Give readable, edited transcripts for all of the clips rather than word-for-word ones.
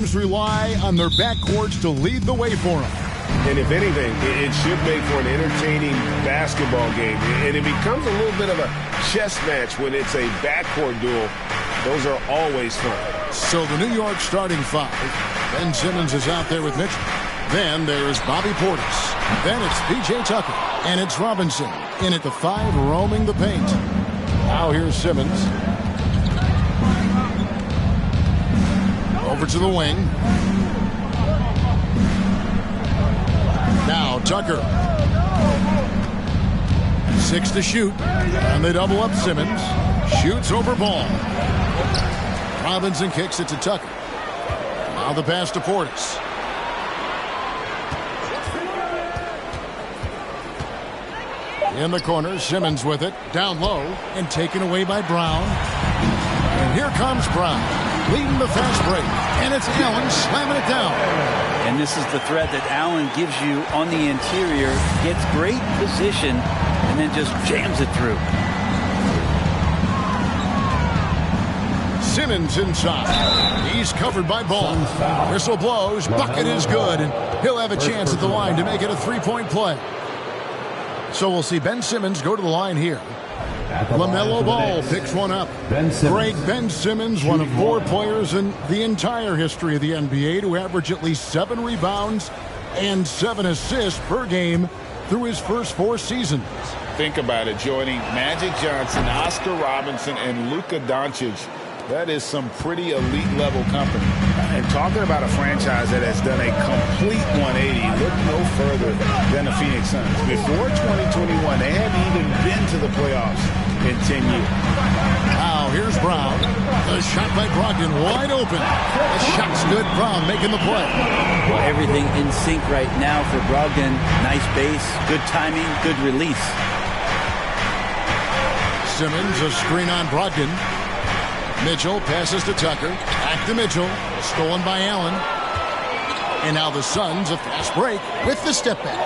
Rely on their backcourts to lead the way for them. And if anything, it should make for an entertaining basketball game. And it becomes a little bit of a chess match when it's a backcourt duel. Those are always fun. So the New York starting five. Ben Simmons is out there with Mitchell. Then there's Bobby Portis. Then it's P.J. Tucker. And it's Robinson in at the five, roaming the paint. Now here's Simmons. Over to the wing. Now Tucker. 6 to shoot. And they double up Simmons. Shoots over Ball. Robinson kicks it to Tucker. Now the pass to Portis. In the corner, Simmons with it. Down low and taken away by Brown. And here comes Brown, leading the fast break. And it's Allen slamming it down. And this is the threat that Allen gives you on the interior. Gets great position and then just jams it through. Simmons inside. He's covered by Ball. Whistle blows. Bucket is good. And he'll have a chance at the line to make it a three-point play. So we'll see Ben Simmons go to the line here. LaMelo Ball picks one up. Great Ben Simmons, one of 4 players in the entire history of the NBA to average at least 7 rebounds and 7 assists per game through his first 4 seasons. Think about it, joining Magic Johnson, Oscar Robinson, and Luka Doncic. That is some pretty elite level company. And talking about a franchise that has done a complete 180, look no further than the Phoenix Suns. Before 2021, they hadn't even been to the playoffs in 10 years. Now here's Brown. The shot by Brogdon wide open. The shot's good. Brown making the play. Well, everything in sync right now for Brogdon. Nice base, good timing, good release. Simmons, a screen on Brogdon. Mitchell passes to Tucker. Back to Mitchell. Stolen by Allen. And now the Suns, a fast break with the step back.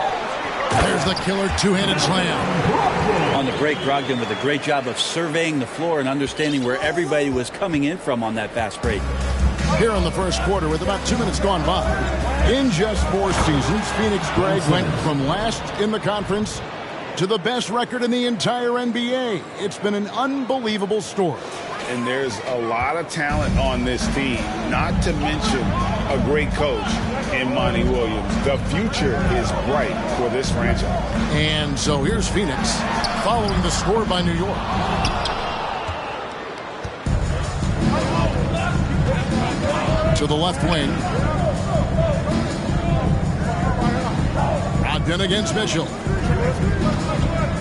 There's the killer two-handed slam. On the break, Brogdon with a great job of surveying the floor and understanding where everybody was coming in from on that fast break. Here in the first quarter with about 2 minutes gone by. In just 4 seasons, Phoenix Greg went from last in the conference to the best record in the entire NBA. It's been an unbelievable story. And there's a lot of talent on this team, not to mention a great coach in Monty Williams. The future is bright for this franchise. And so here's Phoenix following the score by New York. To the left wing. Brogdon against Mitchell.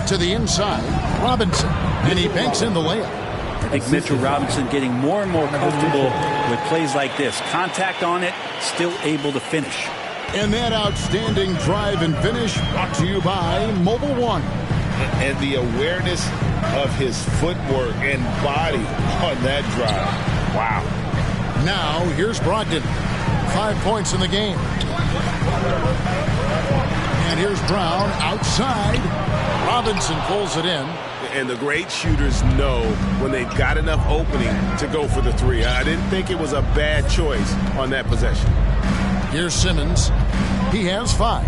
To the inside, Robinson. And he banks in the layup. I think Mitchell Robinson getting more and more comfortable with plays like this. Contact on it, still able to finish. And that outstanding drive and finish brought to you by Mobile One. And the awareness of his footwork and body on that drive. Wow. Now, here's Brogdon. 5 points in the game. And here's Brown outside. Robinson pulls it in. And the great shooters know when they've got enough opening to go for the three. I didn't think it was a bad choice on that possession. Here's Simmons. He has 5.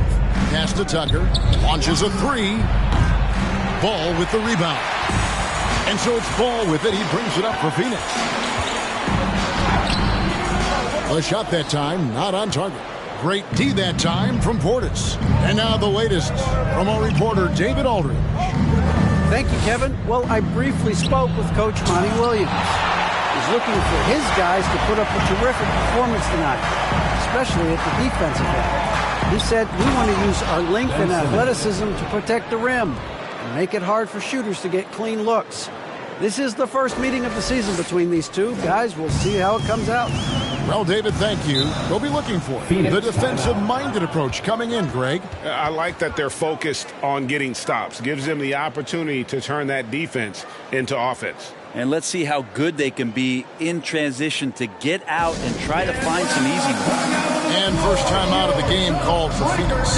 Pass to Tucker. Launches a 3. Ball with the rebound. And so it's Ball with it. He brings it up for Phoenix. A shot that time, not on target. Great D that time from Portis. And now the latest from our reporter, David Aldridge. Thank you, Kevin. Well, I briefly spoke with Coach Monty Williams. He's looking for his guys to put up a terrific performance tonight, especially at the defensive end. He said, we want to use our length and athleticism to protect the rim and make it hard for shooters to get clean looks. This is the first meeting of the season between these two. Guys, we'll see how it comes out. Well, David, thank you. We'll be looking for the defensive-minded approach coming in, Greg. I like that they're focused on getting stops. Gives them the opportunity to turn that defense into offense. And let's see how good they can be in transition to get out and try to find some easy ones. And first time out of the game called for Phoenix.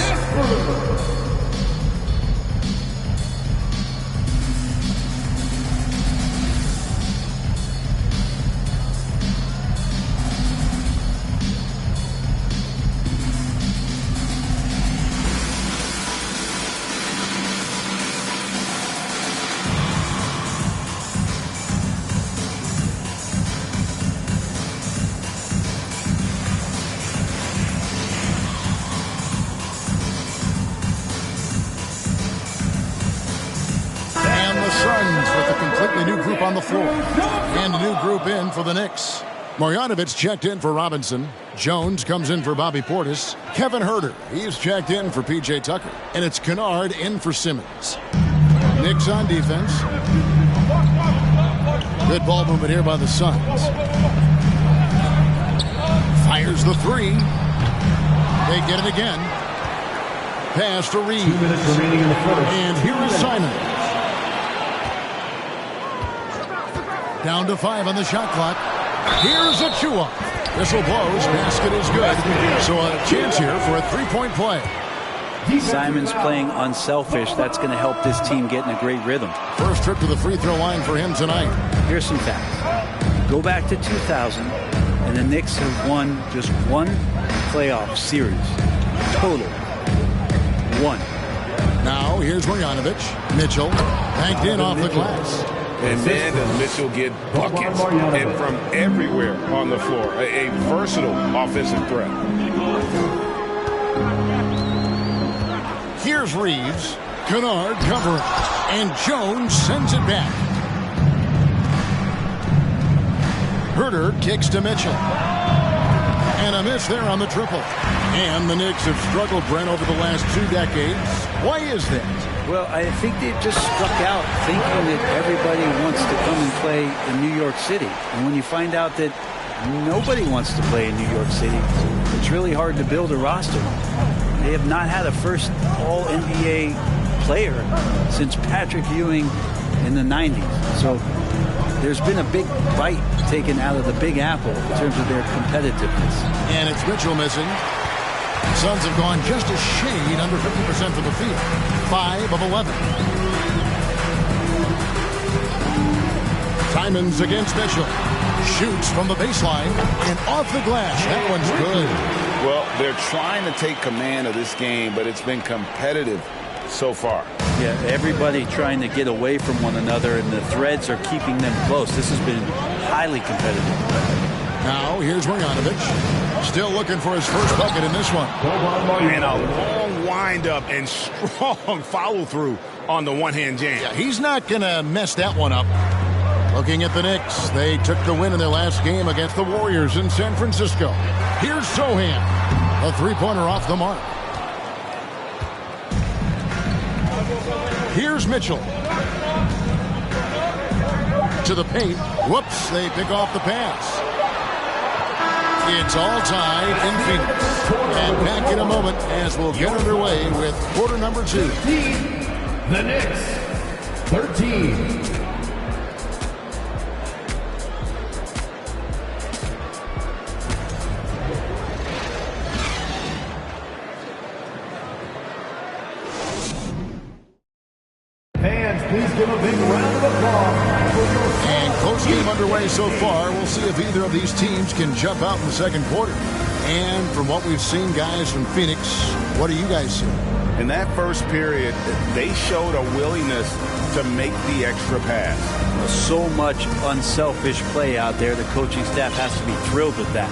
group on the floor. And a new group in for the Knicks. Marjanovic checked in for Robinson. Jones comes in for Bobby Portis. Kevin Huerter, he's checked in for P.J. Tucker. And it's Kennard in for Simmons. Knicks on defense. Good ball movement here by the Suns. Fires the three. They get it again. Pass to Reeves. 2 minutes remaining in the first. And here is Simon. Down to 5 on the shot clock. Here's Achua. Whistle blows. Basket is good. So a chance here for a three-point play. Simon's playing unselfish. That's going to help this team get in a great rhythm. First trip to the free throw line for him tonight. Here's some facts. Go back to 2000, and the Knicks have won just one playoff series. Total. One. Now here's Marjanovic. Mitchell banked in off the glass. And man, does Mitchell get buckets and from everywhere on the floor. A versatile offensive threat. Here's Reeves. Kennard covering. And Jones sends it back. Huerter kicks to Mitchell. And a miss there on the triple. And the Knicks have struggled, Brent, over the last 2 decades. Why is that? Well, I think they've just struck out thinking that everybody wants to come and play in New York City. And when you find out that nobody wants to play in New York City, it's really hard to build a roster. They have not had a first All-NBA player since Patrick Ewing in the 90s. So there's been a big bite taken out of the Big Apple in terms of their competitiveness. And it's Mitchell missing. Suns have gone just a shade under 50% from the field. 5 of 11. Simons against Mitchell. Shoots from the baseline and off the glass. That one's good. Well, they're trying to take command of this game, but it's been competitive so far. Yeah, everybody trying to get away from one another, and the threads are keeping them close. This has been highly competitive. Now, here's Marjanovic. Still looking for his first bucket in this one. And a long wind-up and strong follow-through on the one-hand jam. Yeah, he's not going to mess that one up. Looking at the Knicks, they took the win in their last game against the Warriors in San Francisco. Here's Sohan. A three-pointer off the mark. Here's Mitchell. To the paint. Whoops, they pick off the pass. It's all tied in Phoenix. And back in a moment as we'll get underway with quarter number 2. The Knicks, 13. Fans, please give a big round of applause for your... And close game underway so far. We'll see if either of these teams can jump out in the second quarter. And from what we've seen, guys, from Phoenix, what do you guys see? In that first period, they showed a willingness to make the extra pass. So much unselfish play out there. The coaching staff has to be thrilled with that.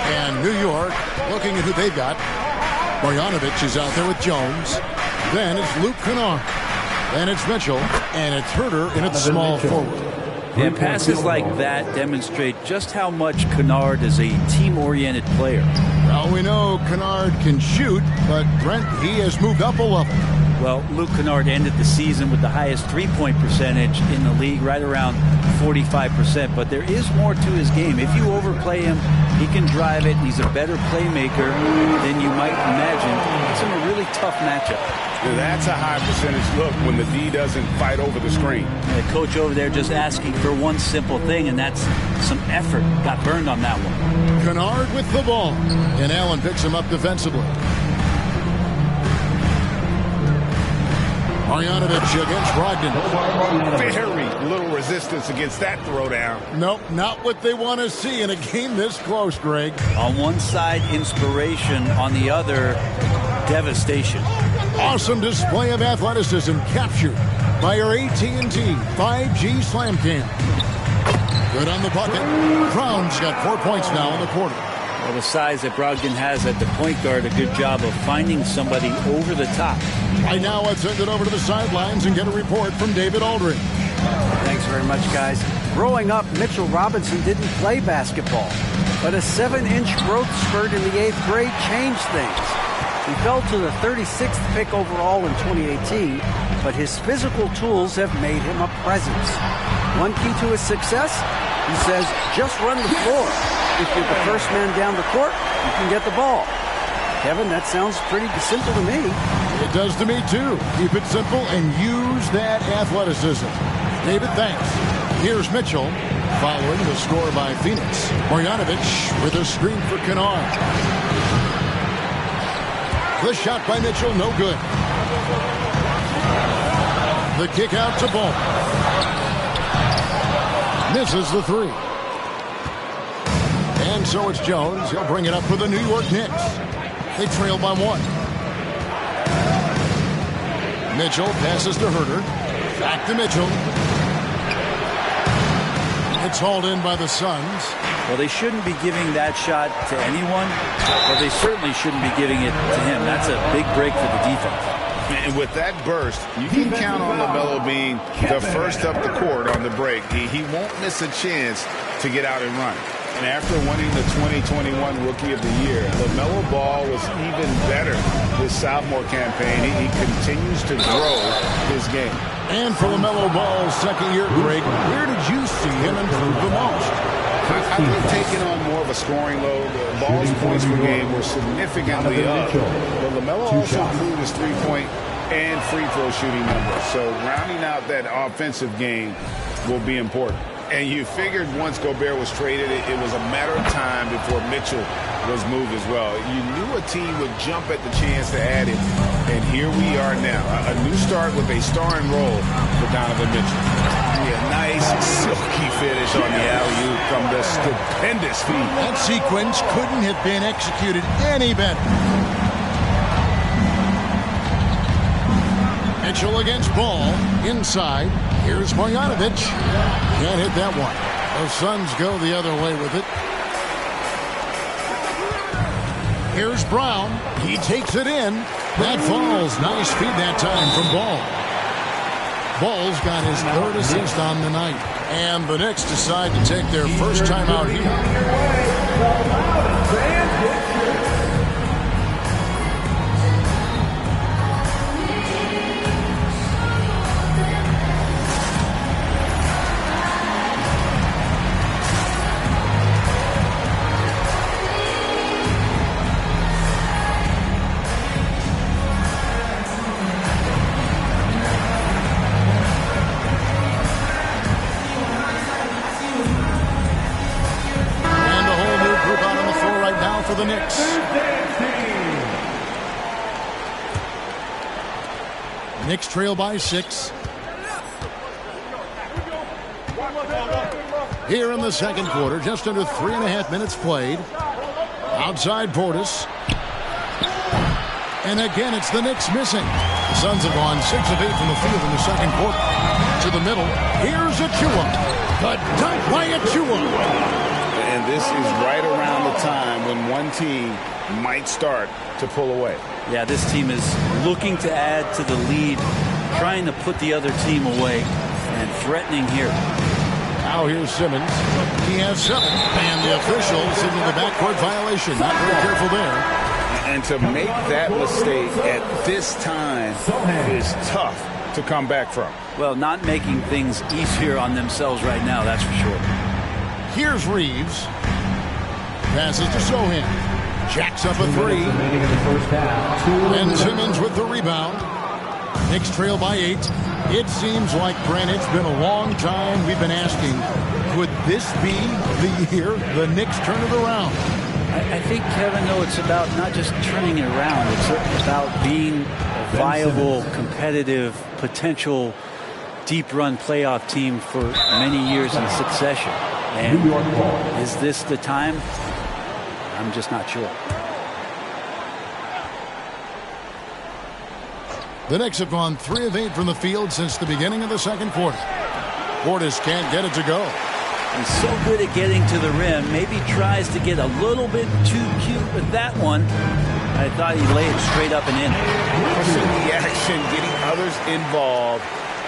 And New York, looking at who they've got. Marjanovic is out there with Jones. Then it's Luke Kennard. Then it's Mitchell. And it's Huerter in its small forward. Yeah, passes like that demonstrate just how much Kennard is a team-oriented player. Well, we know Kennard can shoot, but Brent, he has moved up a level. Well, Luke Kennard ended the season with the highest three-point percentage in the league, right around 45%. But there is more to his game. If you overplay him, he can drive it. He's a better playmaker than you might imagine. It's in a really tough matchup. That's a high percentage look when the D doesn't fight over the screen. The coach over there just asking for one simple thing, and that's some effort. Got burned on that one. Kennard with the ball. And Allen picks him up defensively. Marjanovic against Brogdon. Very little resistance against that throwdown. Nope, not what they want to see in a game this close, Greg. On one side, inspiration. On the other, devastation. Awesome display of athleticism captured by our AT&T 5G Slam Cam. Good on the bucket. Brown's got 4 points now in the quarter. Well, the size that Brogdon has at the point guard, a good job of finding somebody over the top. Right now, let's send it over to the sidelines and get a report from David Aldridge. Thanks very much, guys. Growing up, Mitchell Robinson didn't play basketball, but a 7-inch growth spurt in the 8th grade changed things. He fell to the 36th pick overall in 2018, but his physical tools have made him a presence. One key to his success, he says, just run the floor. If you're the first man down the court, you can get the ball. Kevin, that sounds pretty simple to me. It does to me, too. Keep it simple and use that athleticism. David, thanks. Here's Mitchell following the score by Phoenix. Marjanovic with a screen for Kennard. The shot by Mitchell, no good. The kick out to Ball. Misses the three. And so it's Jones. He'll bring it up for the New York Knicks. They trail by 1. Mitchell passes to Herter. Back to Mitchell. It's hauled in by the Suns. Well, they shouldn't be giving that shot to anyone, but they certainly shouldn't be giving it to him. That's a big break for the defense. And with that burst, you can count on LaMelo being the first up the court on the break. He won't miss a chance to get out and run. And after winning the 2021 Rookie of the Year, LaMelo Ball was even better this sophomore campaign. He continues to grow his game. And for LaMelo Ball's second year, Greg, where did you see him improve the most? I would have taken on more of a scoring load. Ball's points per game were significantly up. But LaMelo also improved his three-point and free throw shooting numbers. So rounding out that offensive game will be important. And you figured once Gobert was traded, it was a matter of time before Mitchell was moved as well. You knew a team would jump at the chance to add him. And here we are now. A new start with a starring role for Donovan Mitchell. Yeah, nice silky finish on the alley-oop from the stupendous feet. That sequence couldn't have been executed any better. Mitchell against Ball. Inside. Here's Marjanovic. Can't hit that one. The Suns go the other way with it. Here's Brown. He takes it in. That falls. Nice feed that time from Ball. Ball's got his 3rd assist on the night. And the Knicks decide to take their first time out here. For the Knicks. Knicks trail by 6. Here in the second quarter, just under 3.5 minutes played. Outside Portis. And again, it's the Knicks missing. The Suns have gone 6 of 8 from the field in the second quarter. To the middle. Here's Achua. The dunk by Achua. And this is right around the time when one team might start to pull away. Yeah, this team is looking to add to the lead, trying to put the other team away, and threatening here. Now here's Simmons. He has 7. And the official signaled the backcourt violation. Not very careful there. And to make that mistake at this time is tough to come back from. Well, not making things easier on themselves right now, that's for sure. Here's Reeves. Passes to Sohan. Jacks up a 3. And Simmons with the rebound. Knicks trail by 8. It seems like, Brent, it's been a long time we've been asking, could this be the year the Knicks turn it around? I think, Kevin, though, it's about not just turning it around. It's about being a viable, competitive, potential deep run playoff team for many years in succession. And is this the time? I'm just not sure. The Knicks have gone 3 of 8 from the field since the beginning of the second quarter. Portis can't get it to go. He's so good at getting to the rim. Maybe tries to get a little bit too cute with that one. I thought he laid it straight up and in. Forcing the action, getting others involved.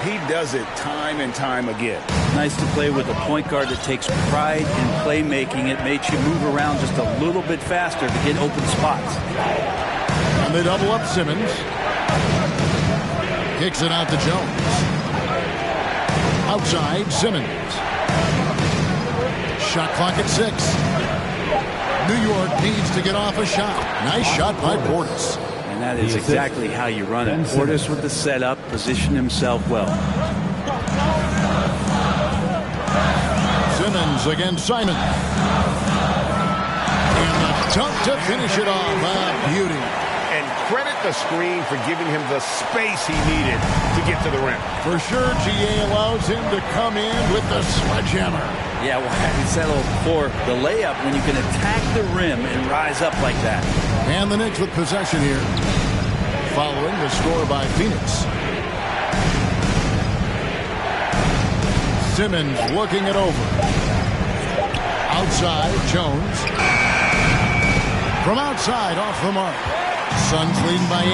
He does it time and time again. Nice to play with a point guard that takes pride in playmaking. It makes you move around just a little bit faster to get open spots. And they double up Simmons. Kicks it out to Jones. Outside, Simmons. Shot clock at 6. New York needs to get off a shot. Nice shot by Portis. And that is exactly how you run it. Portis with the setup, position himself well. Simmons against Simon. And the dunk to finish it off. Beauty. And credit the screen for giving him the space he needed to get to the rim. For sure, GA allows him to come in with the sledgehammer. Yeah, well, we settled for the layup when you can attack the rim and rise up like that. And the Knicks with possession here. Following the score by Phoenix. Simmons looking it over. Outside, Jones. From outside, off the mark. Suns leading by 8.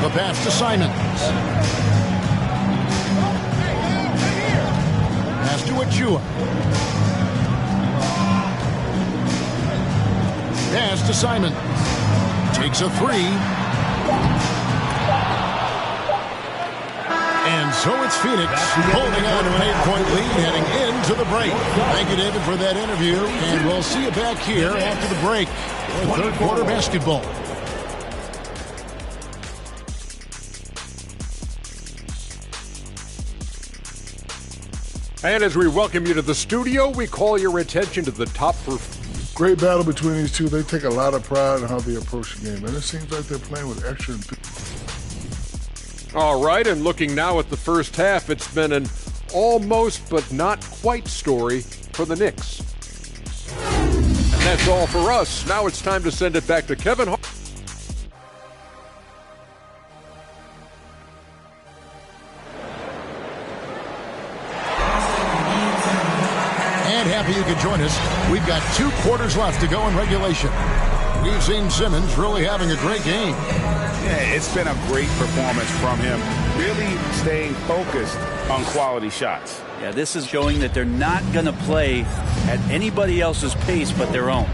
The pass to Simons. Pass to Achua. Pass to Simons. Takes a 3. And so it's Phoenix holding on to an 8-point lead heading into the break. Thank you, David, for that interview. And we'll see you back here after the break for third quarter basketball. And as we welcome you to the studio, we call your attention to the top performers. Great battle between these two. They take a lot of pride in how they approach the game. And it seems like they're playing with extra enthusiasm. All right, and looking now at the first half, it's been an almost but not quite story for the Knicks. And that's all for us. Now it's time to send it back to Kevin Hart. And happy you could join us. We've got 2 quarters left to go in regulation. We've seen Simmons really having a great game. Yeah, it's been a great performance from him. Really staying focused on quality shots. Yeah, this is showing that they're not going to play at anybody else's pace but their own.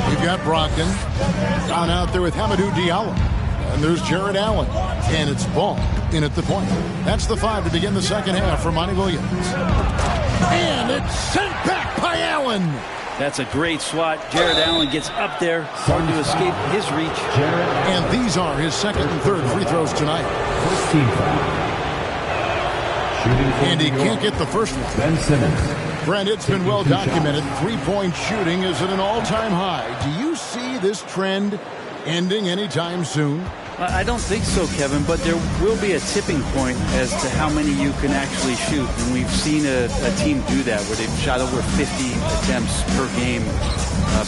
You've got Brogdon down out there with Hamidou Diallo. And there's Jared Allen. And it's Ball in at the point. That's the 5 to begin the second half for Monty Williams. And it's sent back by Allen. That's a great swat. Jared Allen gets up there, hard to escape his reach. And these are his second and third free throws tonight. And he can't get the first one. Ben Simmons. Brent, it's been well documented. Three-point shooting is at an all-time high. Do you see this trend ending anytime soon? I don't think so, Kevin, but there will be a tipping point as to how many you can actually shoot. And we've seen a team do that where they've shot over 50 attempts per game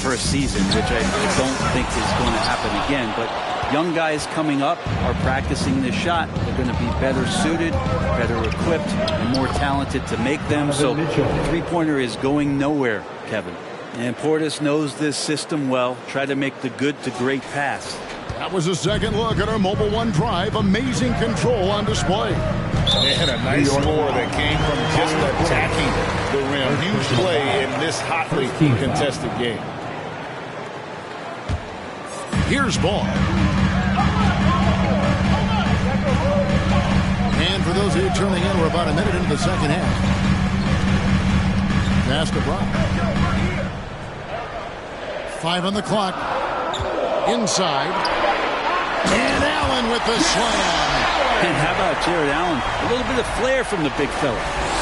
per season, which I don't think is going to happen again. But young guys coming up are practicing this shot. They're going to be better suited, better equipped, and more talented to make them. So the three-pointer is going nowhere, Kevin. And Portis knows this system well. Try to make the good to great pass. That was a second look at our Mobile One Drive. Amazing control on display. They had a nice score that came from just attacking the rim. Huge play in this hotly contested game. Here's Ball. And for those of you tuning in, we're about a minute into the second half. Pass to Brock. 5 on the clock. Inside. And Allen with the slam. And how about Jared Allen? A little bit of flair from the big fella.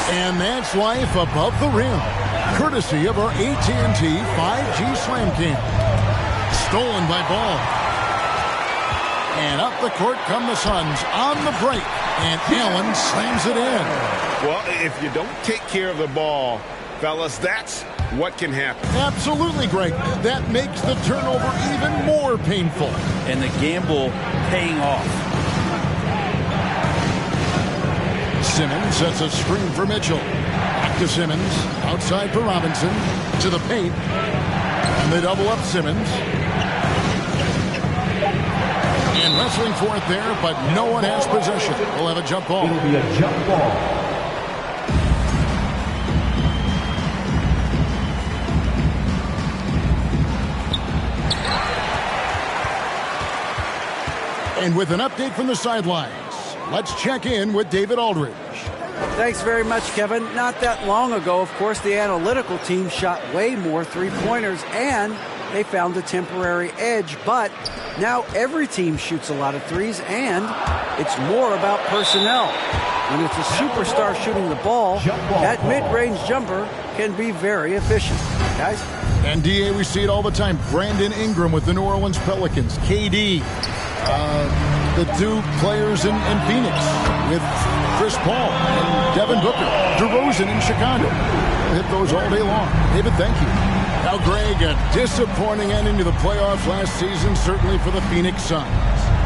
And that's life above the rim. Courtesy of our AT&T 5G Slam Cam. Stolen by Ball. And up the court come the Suns on the break. And Allen slams it in. Well, if you don't take care of the ball, fellas, that's what can happen. Absolutely, Greg. That makes the turnover even more painful. And the gamble paying off. Simmons sets a screen for Mitchell. To Simmons. Outside for Robinson. To the paint. And they double up Simmons. And wrestling for it there, but no one has possession. We'll have a jump ball. It'll be a jump ball. And with an update from the sidelines, let's check in with David Aldridge. Thanks very much, Kevin. Not that long ago, of course, the analytical team shot way more three-pointers, and they found a temporary edge. But now every team shoots a lot of threes, and it's more about personnel. When it's a superstar shooting the ball, that mid-range jumper can be very efficient. Guys? And, D.A., we see it all the time. Brandon Ingram with the New Orleans Pelicans. KD. The two players in Phoenix with Chris Paul and Devin Booker. DeRozan in Chicago. We'll hit those all day long. David, thank you. Now, Greg, a disappointing ending to the playoffs last season, certainly for the Phoenix Suns.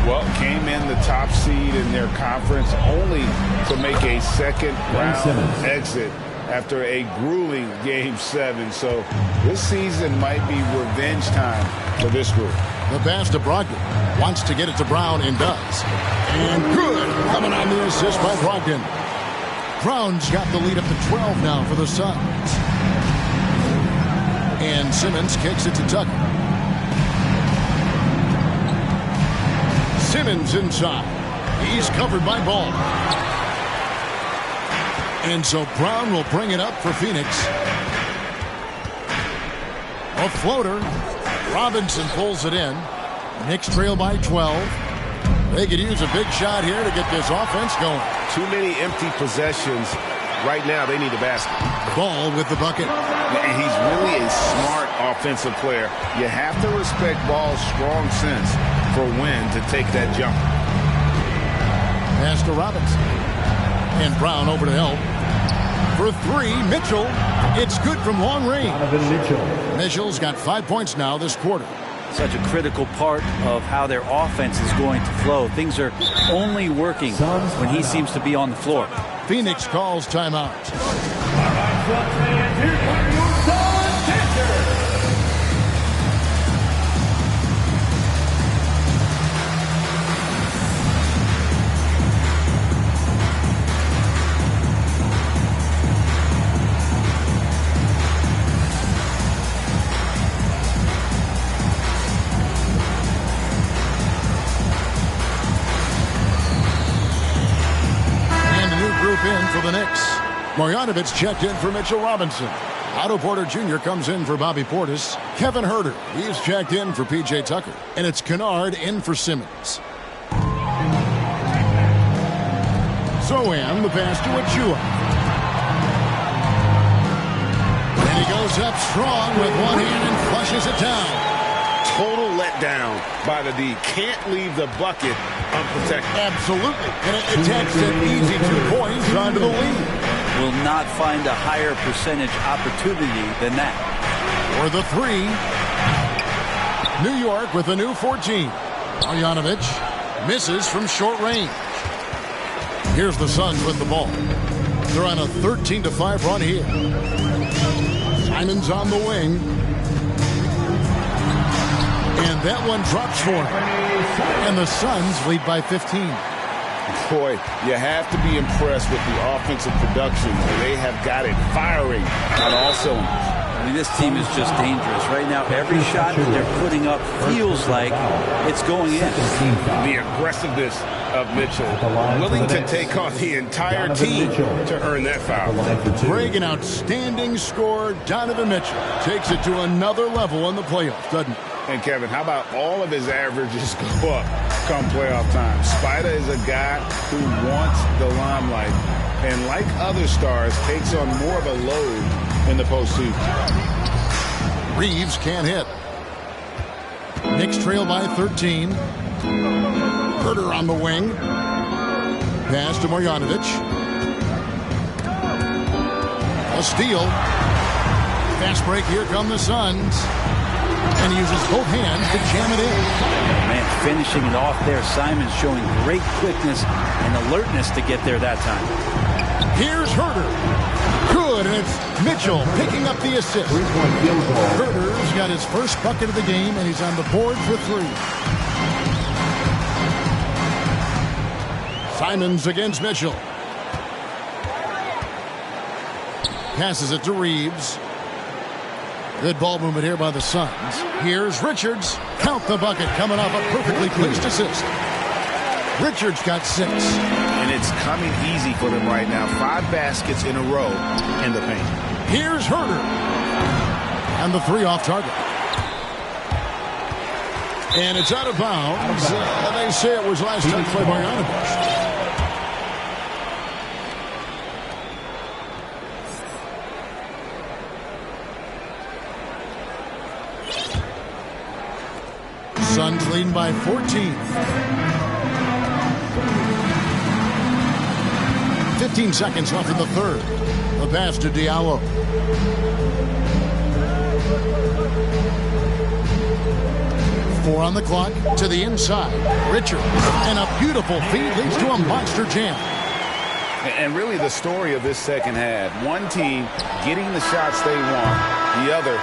Well, came in the top seed in their conference only to make a second-round exit after a grueling Game 7. So this season might be revenge time for this group. The pass to Brogdon. Wants to get it to Brown and does. And good. Coming on the assist by Brogdon. Brown's got the lead up to 12 now for the Suns. And Simmons kicks it to Tucker. Simmons inside. He's covered by Ball. And so Brown will bring it up for Phoenix. A floater. Robinson pulls it in. Knicks trail by 12. They could use a big shot here to get this offense going. Too many empty possessions. Right now, they need a basket. Ball with the bucket. And he's really a smart offensive player. You have to respect Ball's strong sense for when to take that jump. Pass to Robinson. And Brown over to help. For three, Mitchell. It's good from long range. Mitchell's got 5 points now this quarter. Such a critical part of how their offense is going to flow. Things are only working when he seems to be on the floor. Phoenix calls timeout. All right, Suns fans, here's one of your Suns dancers. In for the Knicks. Marjanovic checked in for Mitchell Robinson. Otto Porter Jr. comes in for Bobby Portis. Kevin Huerter, he's checked in for P.J. Tucker. And it's Kennard in for Simmons. Zohan, the pass to Achua. And he goes up strong with one hand and flushes it down. Total letdown by the D. Can't leave the bucket unprotected. Absolutely. And it takes an easy 2 points onto the lead. Will not find a higher percentage opportunity than that. For the three. New York with a new 14. Marjanovic misses from short range. Here's the Suns with the ball. They're on a 13-5 run here. Simon's on the wing. And that one drops for him. And the Suns lead by 15. Boy, you have to be impressed with the offensive production. They have got it firing on all cylinders. I mean, this team is just dangerous. Right now, every shot that they're putting up feels like it's going in. The aggressiveness of Mitchell, willing to take on the entire team to earn that foul. Greg, an outstanding scorer. Donovan Mitchell takes it to another level in the playoffs, doesn't he? And Kevin, how about all of his averages go up come playoff time? Spida is a guy who wants the limelight, and like other stars, takes on more of a load in the postseason. Reeves can't hit. Knicks trail by 13. Huerter on the wing. Pass to Marjanovic. A steal. Fast break. Here come the Suns. And he uses both hands to jam it in. Man, finishing it off there. Simon's showing great quickness and alertness to get there that time. Here's Huerter. Good. good, and it's Mitchell picking up the assist. Herder's got his first bucket of the game, and he's on the board for 3. Simons against Mitchell. Passes it to Reeves. Good ball movement here by the Suns. Here's Richards. Count the bucket, coming off a perfectly placed assist. Richards got 6. And it's coming easy for them right now. 5 baskets in a row in the paint. Here's Herder. And the 3 off target. And it's out of bounds. They say it was last touch by Badnewz. Suns leading by 14. 15 seconds left in the third. The pass to Diallo. Four on the clock to the inside. Richards. And a beautiful feed leads to a monster jam. And really the story of this second half. One team getting the shots they want. The other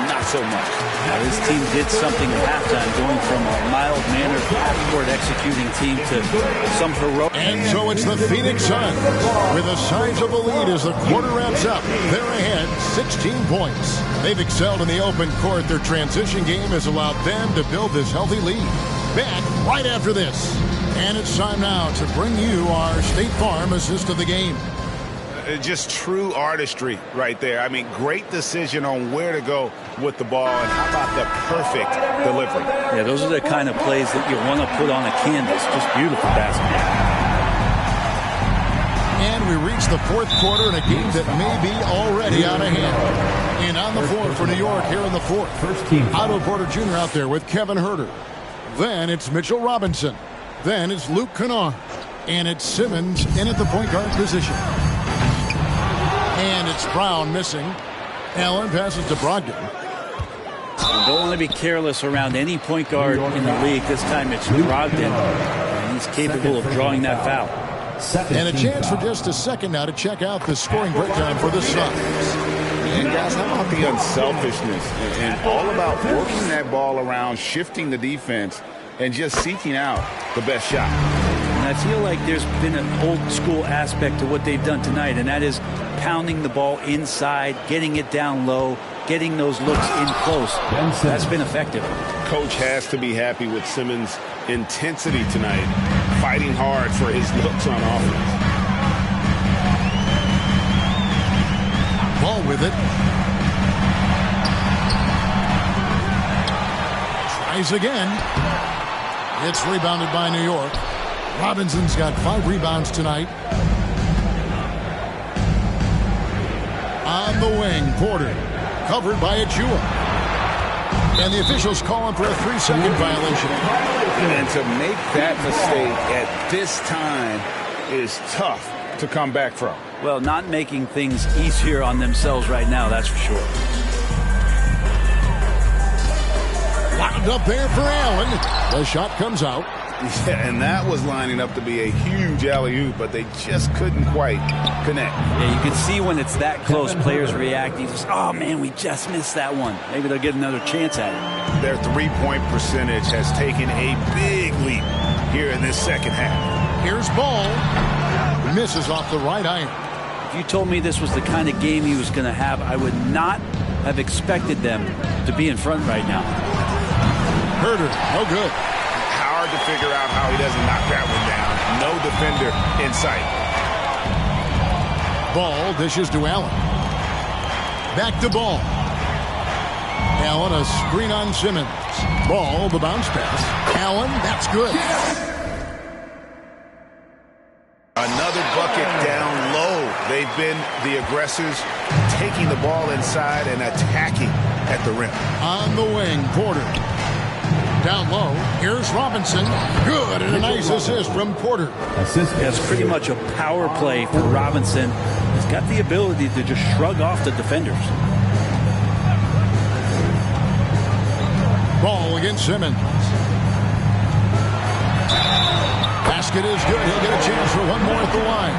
not so much. Now, this team did something at halftime, going from a mild-mannered, half-court executing team to some heroic. And so it's the Phoenix Suns with the size of the lead as the quarter wraps up. They're ahead 16 points. They've excelled in the open court. Their transition game has allowed them to build this healthy lead. Back right after this. And it's time now to bring you our State Farm assist of the game. Just true artistry right there. I mean, great decision on where to go with the ball, and how about the perfect delivery? Yeah, those are the kind of plays that you want to put on a canvas. Just beautiful basketball. And we reach the fourth quarter in a game that may be already out of hand. And on the floor for New York here in the fourth. Otto Porter Jr. out there with Kevin Herder. Then it's Mitchell Robinson. Then it's Luke Kennard. And it's Simmons in at the point guard position. And it's Brown missing. Allen passes to Brogdon. You don't want to be careless around any point guard in the league. This time it's Brogdon. And he's capable of drawing that foul. And a chance for just a second now to check out the scoring breakdown for the Suns. And guys, how about the unselfishness and all about working that ball around, shifting the defense, and just seeking out the best shot. And I feel like there's been an old school aspect to what they've done tonight, and that is pounding the ball inside, getting it down low, getting those looks in close. That's been effective. Coach has to be happy with Simmons' intensity tonight, fighting hard for his looks on offense. Ball with it. Tries again. It's rebounded by New York. Robinson's got 5 rebounds tonight. On the wing, Porter. Covered by Achua. And the officials call him for a 3-second violation. And to make that mistake at this time is tough to come back from. Well, not making things easier on themselves right now, that's for sure. Locked up there for Allen. The shot comes out. Yeah, and that was lining up to be a huge alley-oop, but they just couldn't quite connect. Yeah, you can see when it's that close, players reacting. Just, oh, man, we just missed that one. Maybe they'll get another chance at it. Their three-point percentage has taken a big leap here in this second half. Here's Ball. Misses off the right iron. If you told me this was the kind of game he was going to have, I would not have expected them to be in front right now. Herder, no good. Hard to figure out how he doesn't knock that one down. No defender in sight. Ball dishes to Allen. Back to Ball. Allen, a screen on Simmons. Ball, the bounce pass. Allen, that's good. Another bucket down low. They've been the aggressors, taking the ball inside and attacking at the rim. On the wing, Porter. Down low, here's Robinson. Good, and a nice assist from Porter. That's pretty much a power play for Robinson. He's got the ability to just shrug off the defenders. Ball against Simmons. Basket is good. He'll get a chance for one more at the line.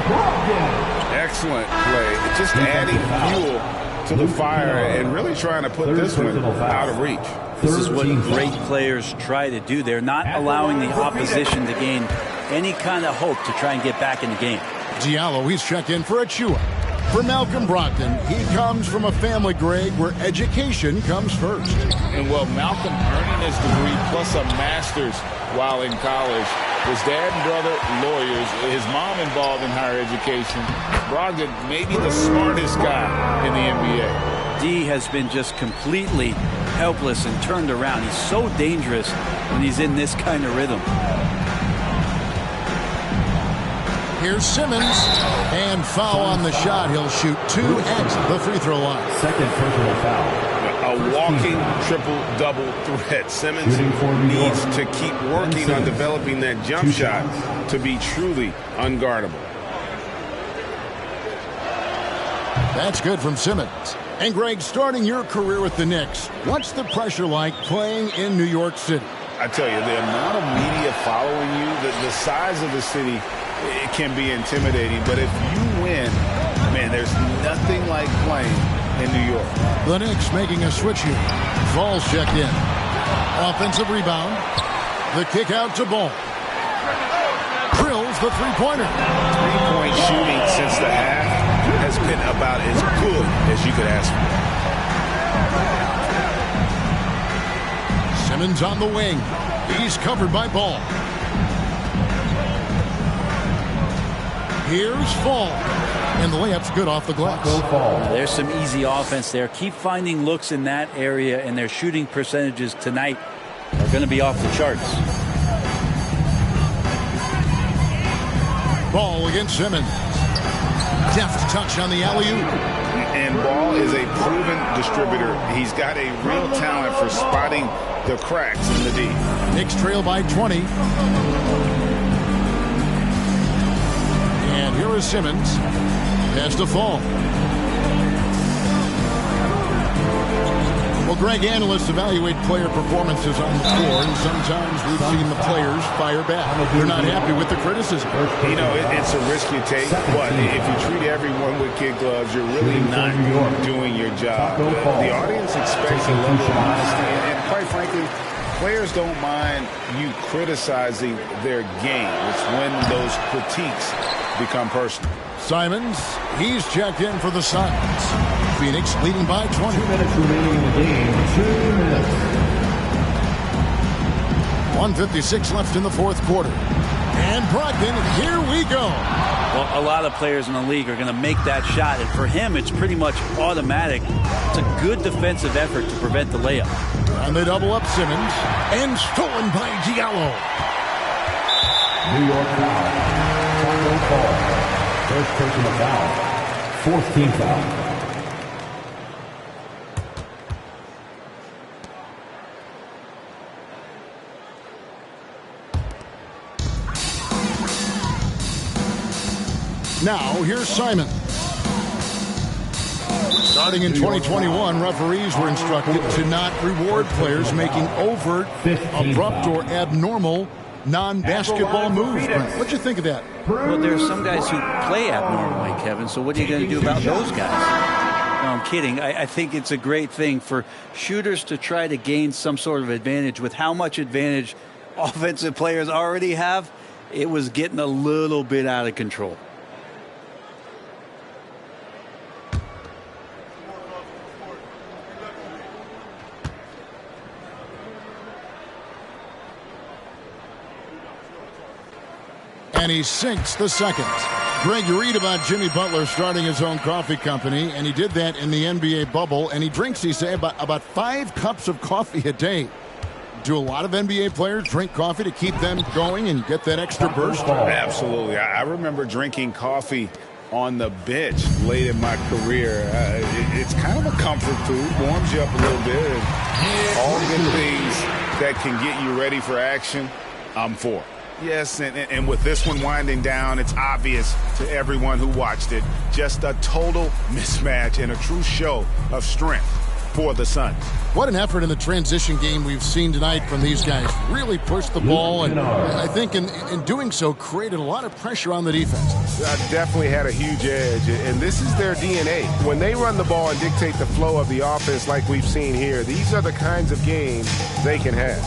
Excellent play. Just adding fuel to the fire and really trying to put this one out of reach. This is what great players try to do. They're not allowing the opposition to gain any kind of hope to try and get back in the game. Diallo, he's checked in for Achua. For Malcolm Brogdon, he comes from a family, Greg, where education comes first. And well, Malcolm earning his degree plus a master's while in college. His dad and brother, lawyers. His mom involved in higher education. Brogdon, maybe the smartest guy in the NBA. D has been just completely helpless and turned around. He's so dangerous when he's in this kind of rhythm. Here's Simmons, and foul on the shot. He'll shoot 2 at the free throw line. Second personal foul. A walking triple-double threat. Simmons needs to keep working on developing that jump shot to be truly unguardable. That's good from Simmons. And Greg, starting your career with the Knicks, what's the pressure like playing in New York City? I tell you, the amount of media following you, the size of the city, it can be intimidating. But if you win, man, there's nothing like playing in New York. The Knicks making a switch here. Ball's checked in. Offensive rebound. The kick out to Ball. Drills the three-pointer. Three-point shooting since the half has been about as good as you could ask for. Simmons on the wing. He's covered by Ball. Here's Fall. And the layup's good off the glass. There's some easy offense there. Keep finding looks in that area, and their shooting percentages tonight are going to be off the charts. Ball against Simmons. Deft touch on the alley-oop. And Ball is a proven distributor. He's got a real talent for spotting the cracks in the D. Knicks trail by 20. And here is Simmons. Has to Fall. Well, Greg, analysts evaluate player performances on the floor, and sometimes we've seen the players fire back. They're not happy with the criticism. You know, it's a risk you take, but if you treat everyone with kid gloves, you're really not doing your job. The audience expects a level of honesty, and quite frankly, players don't mind you criticizing their game. It's when those critiques become personal. Simons, he's checked in for the Suns. Phoenix leading by 20. 2 minutes remaining in the game. 2 minutes. 1:56 left in the fourth quarter. And Brogdon, here we go. Well, a lot of players in the league are going to make that shot, and for him, it's pretty much automatic. It's a good defensive effort to prevent the layup. And they double up Simmons, and stolen by Diallo. New York foul. Taco Fall. First personal foul. Fourth team foul. Now, here's Simon. Starting in 2021, referees were instructed to not reward players making overt, abrupt, or abnormal non-basketball moves. What'd you think of that? Well, there are some guys who play abnormally, Kevin, so what are you going to do about those guys? No, I'm kidding. I think it's a great thing for shooters to try to gain some sort of advantage. With how much advantage offensive players already have, it was getting a little bit out of control. And he sinks the second. Greg, you read about Jimmy Butler starting his own coffee company, and he did that in the NBA bubble, and he drinks, he say, about 5 cups of coffee a day. Do a lot of NBA players drink coffee to keep them going and get that extra burst? Absolutely. I remember drinking coffee on the bench late in my career. It's kind of a comfort food, warms you up a little bit, and all good things that can get you ready for action, I'm for. Yes, and with this one winding down, it's obvious to everyone who watched it. Just a total mismatch and a true show of strength for the Suns. What an effort in the transition game we've seen tonight from these guys. Really pushed the ball, and I think in doing so created a lot of pressure on the defense. Definitely had a huge edge, and this is their DNA. When they run the ball and dictate the flow of the offense like we've seen here, these are the kinds of games they can have.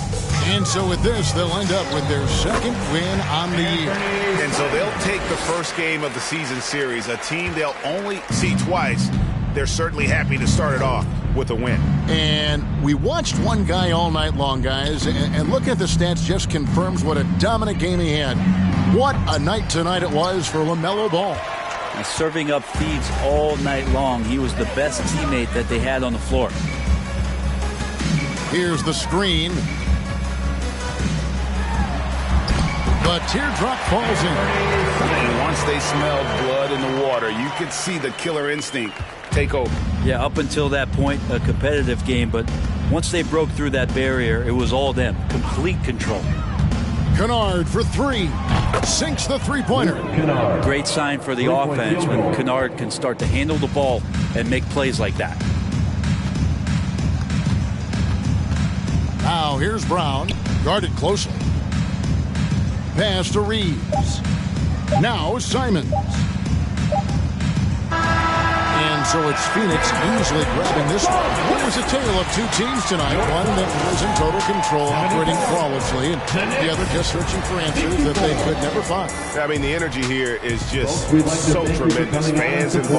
And so with this, they'll end up with their second win on the year. And so they'll take the first game of the season series, a team they'll only see twice. They're certainly happy to start it off with a win. And we watched one guy all night long, guys, and looking at the stats just confirms what a dominant game he had. What a night tonight it was for LaMelo Ball. And serving up feeds all night long. He was the best teammate that they had on the floor. Here's the screen. The teardrop falls in. And once they smelled blood in the water, you could see the killer instinct take over. Yeah, up until that point, a competitive game, but once they broke through that barrier, it was all them. Complete control. Kennard for three. Sinks the three-pointer. Great sign for the offense when Kennard can start to handle the ball and make plays like that. Now here's Brown, guarded closely. Pass to Reeves. Now Simons. And so it's Phoenix easily grabbing this one. It was a tale of two teams tonight. One that was in total control, operating flawlessly, and the other just searching for answers that they could never find. I mean, the energy here is just so tremendous. Fans involved.